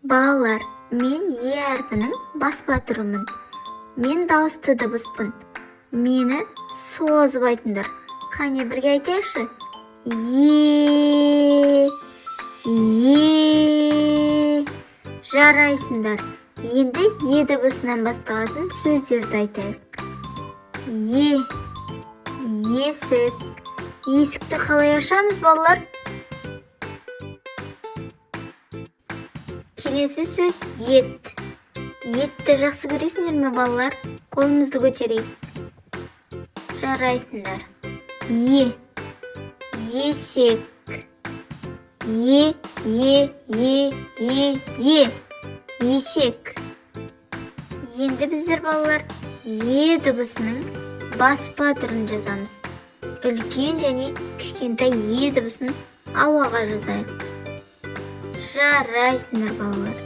Балалар, мен Е әрпінің баспа түрімін. Мен дауысты дыбыспын. Мені созып айтыңдар. Қане бірге айтайықшы. Е. Жарайсыңдар. Енді Е дыбысынан басталатын сөздерді айтайық. Есік. Есікті қалай ашамыз, балалар? Келесі сөз ет. Етті жақсы көресіңдер ме, балалар? Қолымызды көтерейік. Жарайсыңдар. Есек. Есек. Енді біздер, балалар, Е дыбысының баспа түрін жазамыз. Үлкен және кішкентай Е дыбысын ауаға жазайық. Жарайсыңдар, балалар.